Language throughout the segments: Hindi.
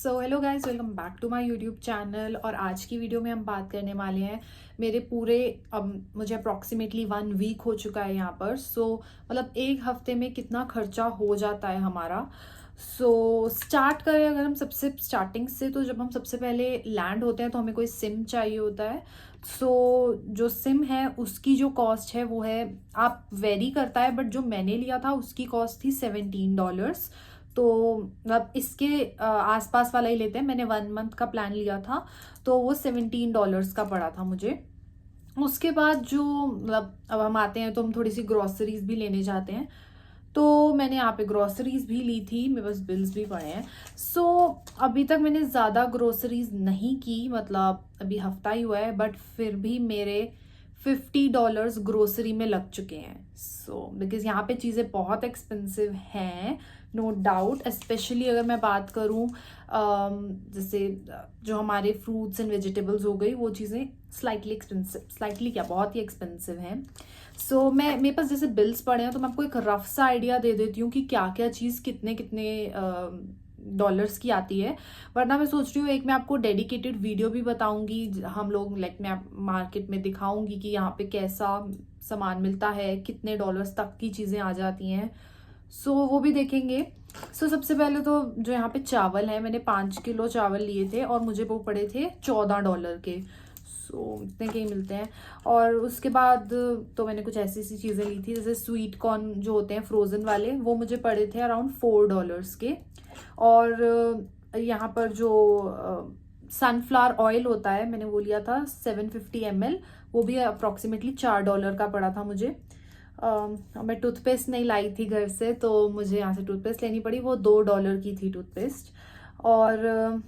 So hello guys, welcome back to my YouTube channel. और आज की वीडियो में हम बात करने वाले हैं मेरे पूरे मुझे अप्रॉक्सीमेटली 1 वीक हो चुका है यहाँ पर। मतलब एक हफ्ते में कितना खर्चा हो जाता है हमारा। स्टार्ट करें अगर हम सबसे स्टार्टिंग से, तो जब हम सबसे पहले लैंड होते हैं तो हमें कोई सिम चाहिए होता है। जो सिम है उसकी जो कॉस्ट है वो है, आप वेरी करता है, बट जो मैंने लिया था उसकी कॉस्ट थी $17। तो मतलब इसके आसपास वाला ही लेते हैं। मैंने 1 मंथ का प्लान लिया था तो वो $17 का पड़ा था मुझे। उसके बाद जो मतलब अब हम आते हैं तो हम थोड़ी सी ग्रॉसरीज भी लेने जाते हैं। तो मैंने यहाँ पे ग्रॉसरीज भी ली थी, मेरे पास बिल्स भी पड़े हैं। अभी तक मैंने ज़्यादा ग्रॉसरीज नहीं की, मतलब अभी हफ्ता ही हुआ है, बट फिर भी मेरे $50 ग्रोसरी में लग चुके हैं। बिकॉज यहाँ पे चीज़ें बहुत एक्सपेंसिव हैं, नो डाउट। स्पेशली अगर मैं बात करूँ जैसे जो हमारे फ्रूट्स एंड वेजिटेबल्स हो गई, वो चीज़ें स्लाइटली एक्सपेंसिव, स्लाइटली क्या, बहुत ही एक्सपेंसिव हैं। मेरे पास जैसे बिल्स पड़े हैं तो मैं आपको एक रफ सा आइडिया दे देती हूँ कि क्या क्या चीज़ कितने कितने डॉलर्स की आती है। वरना मैं सोच रही हूँ एक मैं आपको डेडिकेटेड वीडियो भी बताऊंगी, हम लोग मैं मार्केट में दिखाऊंगी कि यहाँ पे कैसा सामान मिलता है, कितने डॉलर्स तक की चीज़ें आ जाती हैं। वो भी देखेंगे। सबसे पहले तो जो यहाँ पे चावल है, मैंने 5 किलो चावल लिए थे और मुझे वो पड़े थे $14 के। इतने के ही मिलते हैं। और उसके बाद तो मैंने कुछ ऐसी सी चीज़ें ली थी, जैसे स्वीट कॉर्न जो होते हैं फ्रोज़न वाले, वो मुझे पड़े थे अराउंड $4 के। और यहाँ पर जो सनफ्लावर ऑयल होता है, मैंने वो लिया था 750 ml, वो भी अप्रॉक्सीमेटली $4 का पड़ा था मुझे। मैं टूथपेस्ट नहीं लाई थी घर से, तो मुझे यहाँ से टूथपेस्ट लेनी पड़ी, वो $2 की थी टूथपेस्ट। और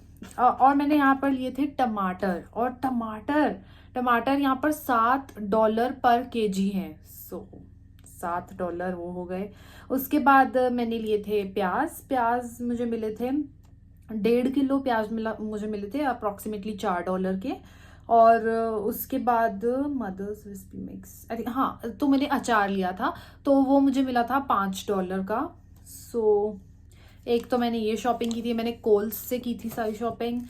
मैंने यहाँ पर लिए थे टमाटर, और टमाटर यहाँ पर $7 पर केजी हैं। $7 वो हो गए। उसके बाद मैंने लिए थे प्याज मुझे मिले थे 1.5 किलो प्याज मुझे मिले थे अप्रॉक्सीमेटली $4 के। और उसके बाद मदर्स रेसिपी मिक्स, अरे हाँ, तो मैंने अचार लिया था, तो वो मुझे मिला था $5 का। एक तो मैंने ये शॉपिंग की थी, मैंने कोल्स से की थी सारी शॉपिंग।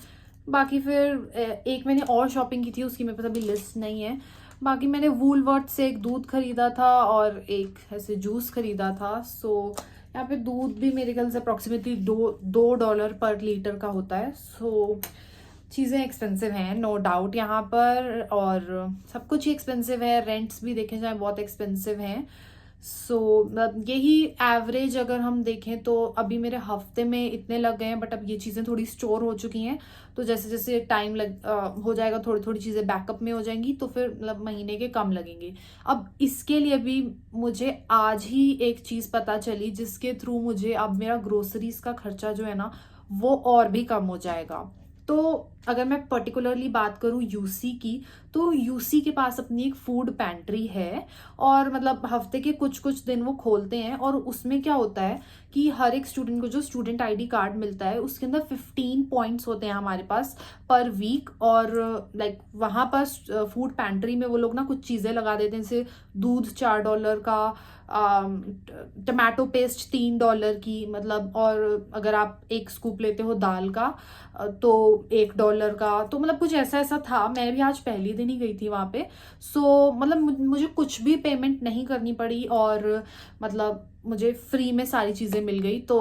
बाकी फिर एक मैंने और शॉपिंग की थी, उसकी मेरे पास अभी लिस्ट नहीं है। बाकी मैंने वूलवर्थ से एक दूध खरीदा था और एक ऐसे जूस खरीदा था। यहाँ पे दूध भी मेरे ख्याल से अप्रॉक्सीमेटली दो डॉलर पर लीटर का होता है। चीज़ें एक्सपेंसिव हैं, नो डाउट यहाँ पर, और सब कुछ ही एक्सपेंसिव है। रेंट्स भी देखे जाए बहुत एक्सपेंसिव हैं। मतलब यही एवरेज अगर हम देखें तो अभी मेरे हफ्ते में इतने लग गए हैं, बट अब ये चीज़ें थोड़ी स्टोर हो चुकी हैं, तो जैसे जैसे टाइम हो जाएगा, थोड़ी थोड़ी चीज़ें बैकअप में हो जाएंगी, तो फिर मतलब महीने के कम लगेंगे। अब इसके लिए भी मुझे आज ही एक चीज़ पता चली, जिसके थ्रू मुझे अब मेरा ग्रोसरीज का खर्चा जो है ना, वो और भी कम हो जाएगा। तो अगर मैं पर्टिकुलरली बात करूँ यूसी की, तो यूसी के पास अपनी एक फूड पैंट्री है, और मतलब हफ्ते के कुछ कुछ दिन वो खोलते हैं। और उसमें क्या होता है कि हर एक स्टूडेंट को जो स्टूडेंट आईडी कार्ड मिलता है, उसके अंदर 15 पॉइंट्स होते हैं हमारे पास पर वीक। और वहाँ पर फूड पैंट्री में वो लोग ना कुछ चीज़ें लगा देते हैं, जैसे दूध $4 का, टमाटो पेस्ट $3 की, मतलब, और अगर आप एक स्कूप लेते हो दाल का तो $1 का। तो मतलब कुछ ऐसा ऐसा था। मैं भी आज पहली दिन ही गई थी वहाँ पे। मतलब मुझे कुछ भी पेमेंट नहीं करनी पड़ी, और मतलब मुझे फ्री में सारी चीज़ें मिल गई। तो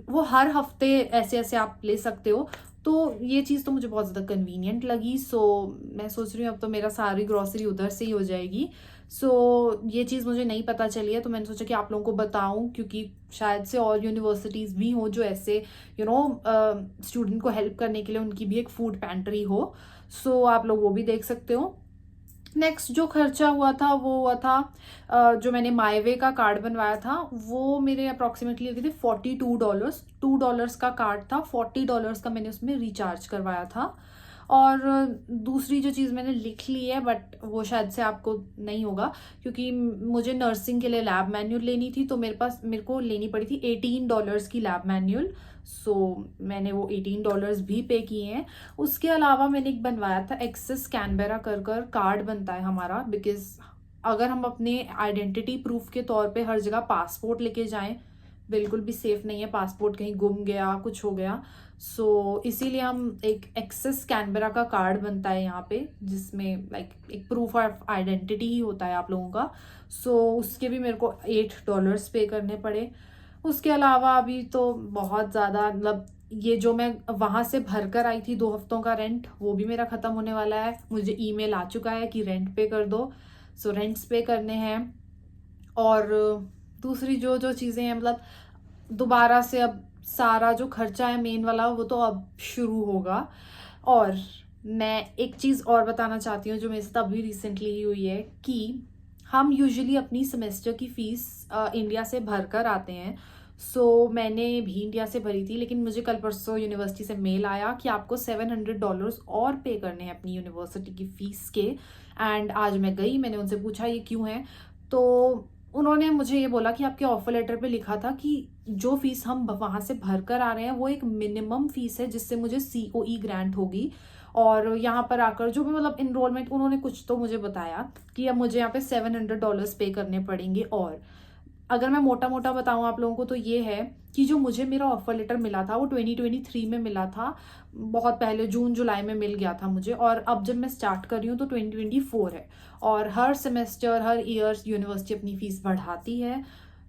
वो हर हफ्ते ऐसे ऐसे आप ले सकते हो। तो ये चीज़ तो मुझे बहुत ज़्यादा कन्वीनियंट लगी। मैं सोच रही हूँ अब तो मेरा सारी ग्रॉसरी उधर से ही हो जाएगी। ये चीज़ मुझे नहीं पता चली है, तो मैंने सोचा कि आप लोगों को बताऊं, क्योंकि शायद से और यूनिवर्सिटीज़ भी हो जो ऐसे स्टूडेंट को हेल्प करने के लिए उनकी भी एक फूड पैंट्री हो। आप लोग वो भी देख सकते हो। नेक्स्ट जो खर्चा हुआ था वो हुआ था जो मैंने मायवे का कार्ड बनवाया था, वो मेरे अप्रॉक्सीमेटली लगे थे $42। $2 का कार्ड था, $40 का मैंने उसमें रिचार्ज करवाया था। और दूसरी जो चीज़ मैंने लिख ली है, बट वो शायद से आपको नहीं होगा, क्योंकि मुझे नर्सिंग के लिए लैब मैन्यूल लेनी थी, तो मेरे को लेनी पड़ी थी $18 की लैब मैन्यूल। मैंने वो $18 भी पे किए हैं। उसके अलावा मैंने एक बनवाया था एक्सेस कैनबेरा कर कार्ड बनता है हमारा, बिकॉज अगर हम अपने आइडेंटिटी प्रूफ के तौर पे हर जगह पासपोर्ट लेके जाएं, बिल्कुल भी सेफ नहीं है, पासपोर्ट कहीं गुम गया, कुछ हो गया। सो इसीलिए हम एक एक्सेस कैनबरा का कार्ड बनता है यहाँ पे, जिसमें लाइक एक प्रूफ ऑफ आइडेंटिटी ही होता है आप लोगों का। सो उसके भी मेरे को $8 पे करने पड़े। उसके अलावा अभी तो बहुत ज़्यादा, मतलब ये जो मैं वहाँ से भर कर आई थी 2 हफ्तों का रेंट, वो भी मेरा ख़त्म होने वाला है। मुझे ईमेल आ चुका है कि रेंट पे कर दो। सो रेंट्स पे करने हैं। और दूसरी जो जो चीज़ें हैं, मतलब दोबारा से अब सारा जो खर्चा है मेन वाला, वो तो अब शुरू होगा। और मैं एक चीज़ और बताना चाहती हूँ जो मेरे साथ अभी रिसेंटली ही हुई है, कि हम यूजुअली अपनी सेमेस्टर की फ़ीस इंडिया से भर कर आते हैं। सो मैंने भी इंडिया से भरी थी, लेकिन मुझे कल परसों यूनिवर्सिटी से मेल आया कि आपको $700 और पे करने हैं अपनी यूनिवर्सिटी की फ़ीस के। एंड आज मैं गई, मैंने उनसे पूछा ये क्यों है, तो उन्होंने मुझे ये बोला कि आपके ऑफर लेटर पे लिखा था कि जो फीस हम वहाँ से भर कर आ रहे हैं वो एक मिनिमम फीस है जिससे मुझे COE ग्रांट होगी। और यहाँ पर आकर जो भी मतलब इनरोलमेंट, उन्होंने कुछ तो मुझे बताया कि अब मुझे यहाँ पे $700 पे करने पड़ेंगे। और अगर मैं मोटा मोटा बताऊँ आप लोगों को तो ये है कि जो मुझे मेरा ऑफर लेटर मिला था वो 2023 में मिला था, बहुत पहले जून जुलाई में मिल गया था मुझे। और अब जब मैं स्टार्ट कर रही हूँ तो 2024 है। और हर सेमेस्टर, हर ईयर यूनिवर्सिटी अपनी फ़ीस बढ़ाती है।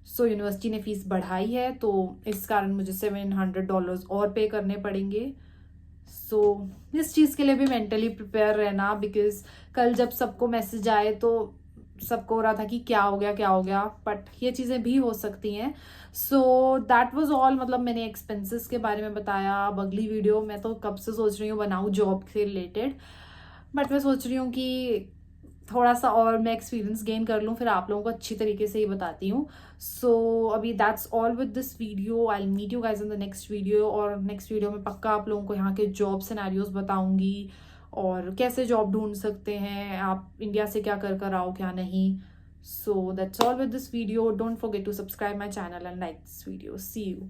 सो यूनिवर्सिटी ने फ़ीस बढ़ाई है, तो इस कारण मुझे $700 और पे करने पड़ेंगे। सो इस चीज़ के लिए भी मेंटली प्रिपेयर रहना, बिकॉज कल जब सबको मैसेज आए तो सबको हो रहा था कि क्या हो गया क्या हो गया, बट ये चीज़ें भी हो सकती हैं। So that was all. मतलब मैंने एक्सपेंसेस के बारे में बताया। अब अगली वीडियो मैं तो कब से सोच रही हूँ बनाऊँ जॉब से रिलेटेड, बट मैं सोच रही हूँ कि थोड़ा सा और मैं एक्सपीरियंस गेन कर लूँ, फिर आप लोगों को अच्छी तरीके से ही बताती हूँ। सो अभी that's all with this video. I will meet you guys in the next video. और नेक्स्ट वीडियो में पक्का आप लोगों को यहाँ के जॉब सिनेरियोज बताऊंगी और कैसे जॉब ढूंढ सकते हैं आप, इंडिया से क्या कर आओ क्या नहीं। So that's all with this video. Don't forget to subscribe my channel and like this video. See you.